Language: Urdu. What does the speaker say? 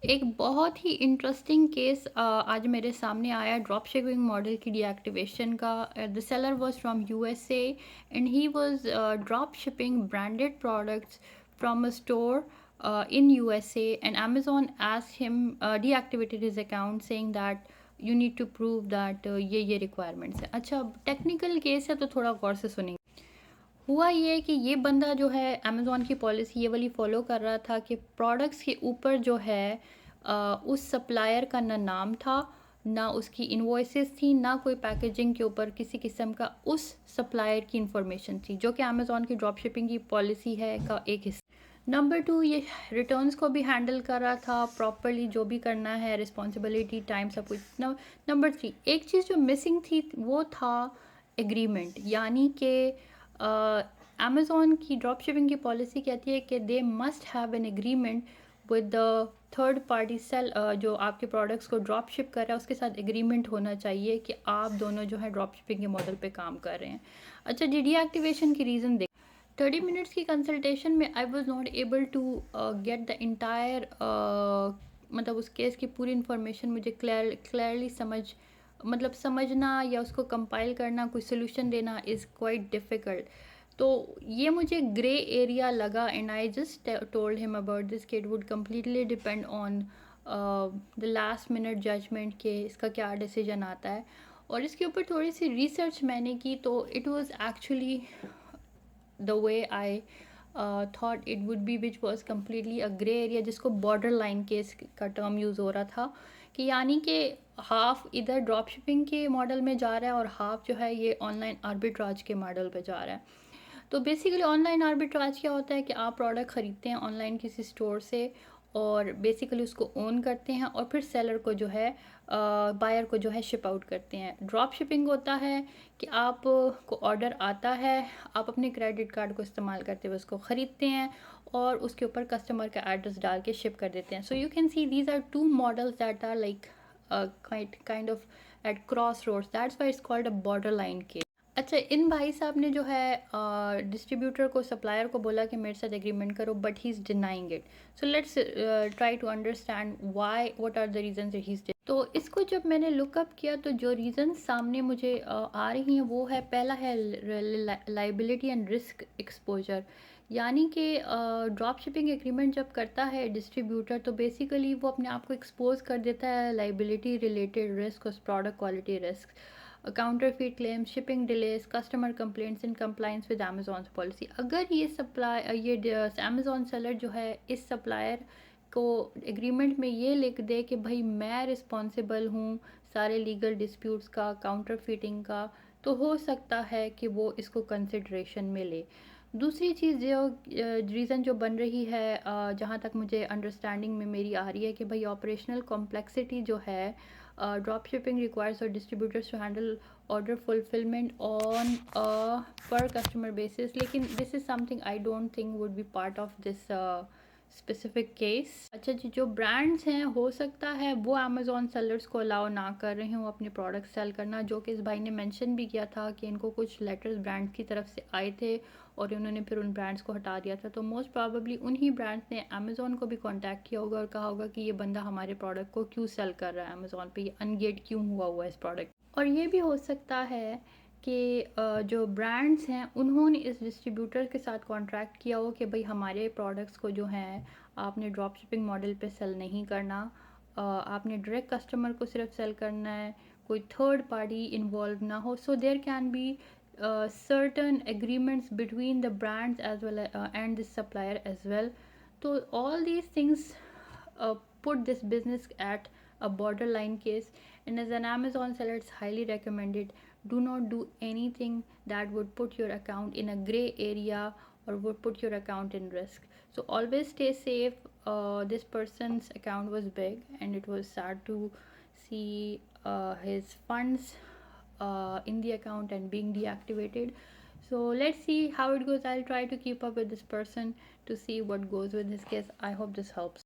ایک بہت ہی انٹرسٹنگ کیس آج میرے سامنے آیا ڈراپ شپنگ ماڈل کی ڈی ایکٹیویشن کا. The seller was from U S A and he was drop shipping branded products from a store in USA, and Amazon asked him, deactivated his account saying that you need to prove that یہ requirements ہے. اچھا ٹیکنیکل کیس ہے تو تھوڑا غور سے سنیں. ہوا یہ کہ یہ بندہ جو ہے امیزون کی پالیسی یہ والی فالو کر رہا تھا کہ پروڈکٹس کے اوپر جو ہے اس سپلائر کا نہ نام تھا، نہ اس کی انوائسز تھیں، نہ کوئی پیکیجنگ کے اوپر کسی قسم کا اس سپلائر کی انفارمیشن تھی، جو کہ امیزون کی ڈراپ شپنگ کی پالیسی ہے کا ایک حصہ. نمبر 2، یہ ریٹرنز کو بھی ہینڈل کر رہا تھا پراپرلی، جو بھی کرنا ہے رسپانسبلٹی ٹائم سب کچھ. نمبر 3، ایک چیز جو مسنگ تھی وہ تھا ایگریمنٹ. یعنی کہ امیزون کی ڈراپ شپنگ کی پالیسی کہتی ہے کہ they must have an agreement with the third party seller, جو آپ کے پروڈکٹس کو ڈراپ شپ کر رہا ہے اس کے ساتھ ایگریمنٹ ہونا چاہیے کہ آپ دونوں جو ہے ڈراپ شپنگ کے ماڈل پہ کام کر رہے ہیں. اچھا جی، ڈی ایکٹیویشن کی ریزن دیکھ. 30 منٹس کی کنسلٹیشن میں I was not able to get the entire, مطلب اس کیس کی پوری انفارمیشن مجھے کلیئرلی سمجھنا یا اس کو کمپائل کرنا، کوئی سلوشن دینا از کوائٹ ڈیفیکلٹ. تو یہ مجھے گرے ایریا لگا اینڈ آئی جسٹ ٹولڈ ہم اباؤٹ دس کہ it would completely depend on the last minute judgement کہ اس کا کیا ڈیسیجن آتا ہے. اور اس کے اوپر تھوڑی سی ریسرچ میں نے کی تو it was actually the way I thought it would be, which was completely a grey area، جس کو border line case کا ٹرم یوز ہو رہا تھا کہ یعنی کہ ہاف ادھر ڈراپ شپنگ کے ماڈل میں جا رہا ہے اور ہاف جو ہے یہ آن لائن آربیٹراج کے ماڈل پہ جا رہا ہے. تو بیسیکلی آن لائن آربیٹراج کیا ہوتا ہے کہ آپ پروڈکٹ خریدتے ہیں آن لائن کسی اسٹور سے اور بیسیکلی اس کو اون کرتے ہیں اور پھر سیلر کو جو ہے بائر کو جو ہے شپ آؤٹ کرتے ہیں. ڈراپ شپنگ ہوتا ہے کہ آپ کو آرڈر آتا ہے، آپ اپنے کریڈٹ کارڈ کو استعمال کرتے ہوئے اس کو خریدتے ہیں اور اس کے اوپر کسٹمر کا ایڈریس ڈال کے شپ کر دیتے ہیں. So you can see these are two models that are like kind of at crossroads, that's why it's called a borderline case. اچھا، ان بھائی صاحب نے جو ہے ڈسٹریبیوٹر کو سپلائر کو بولا کہ میرے ساتھ ایگریمنٹ کرو، but he is denying it. So let's try to understand why, what are the reasons he is. تو اس کو جب میں نے لک اپ کیا تو جو ریزنز سامنے مجھے آ رہی ہیں وہ ہے، پہلا ہے لائبلٹی اینڈ رسک ایکسپوجر. یعنی کہ ڈراپ شپنگ ایگریمنٹ جب کرتا ہے ڈسٹریبیوٹر تو بیسیکلی وہ اپنے آپ کو ایکسپوز کر دیتا ہے لائبلٹی ریلیٹڈ رسک اور product quality risk, counterfeit claim, shipping delays, customer complaints in compliance with Amazon policy. اگر یہ امیزون سیلر جو ہے اس سپلائر کو ایگریمنٹ میں یہ لکھ دے کہ بھائی میں رسپانسیبل ہوں سارے لیگل ڈسپیوٹس کا، کاؤنٹر فیٹنگ کا، تو ہو سکتا ہے کہ وہ اس کو کنسیڈریشن میں لے. دوسری چیز جو ریزن جو بن رہی ہے جہاں تک مجھے انڈرسٹینڈنگ میں میری آ رہی ہے کہ بھائی آپریشنل کمپلیکسٹی جو ہے، ڈراپ شپنگ ریکوائرز اور distributors to handle order fulfilment on پر کسٹمر بیسس. لیکن this is something I don't think would be part of this specific case. اچھا جی، جو برانڈس ہیں ہو سکتا ہے وہ امیزون سیلرس کو الاؤ نہ کر رہے ہوں اپنے پروڈکٹ سیل کرنا، جو کہ اس بھائی نے مینشن بھی کیا تھا کہ ان کو کچھ لیٹرز برانڈ کی طرف سے آئے تھے اور انہوں نے پھر ان برانڈس کو ہٹا دیا تھا. تو موسٹ پرابیبلی انہی برانڈس نے امیزون کو بھی کانٹیکٹ کیا ہوگا اور کہا ہوگا کہ یہ بندہ ہمارے پروڈکٹ کو کیوں سیل کر رہا ہے امیزون پہ، یہ انگیٹ کیوں ہوا اس پروڈکٹ. اور یہ بھی ہو سکتا ہے کہ جو برانڈس ہیں انہوں نے اس ڈسٹریبیوٹر کے ساتھ کانٹریکٹ کیا ہو کہ بھئی ہمارے پروڈکٹس کو جو ہیں آپ نے ڈراپ شپنگ ماڈل پہ سیل نہیں کرنا، آپ نے ڈائریکٹ کسٹمر کو صرف سیل کرنا ہے، کوئی تھرڈ پارٹی انوالو نہ ہو. So there can be certain agreements between the brands as well and the supplier as well. So all these things put this business at a borderline case, and as an Amazon seller it's highly recommended, do not do anything that would put your account in a gray area or would put your account in risk. So always stay safe. This person's account was big and it was sad to see his funds in the account and being deactivated. So let's see how it goes. I'll try to keep up with this person to see what goes with his case. I hope this helps.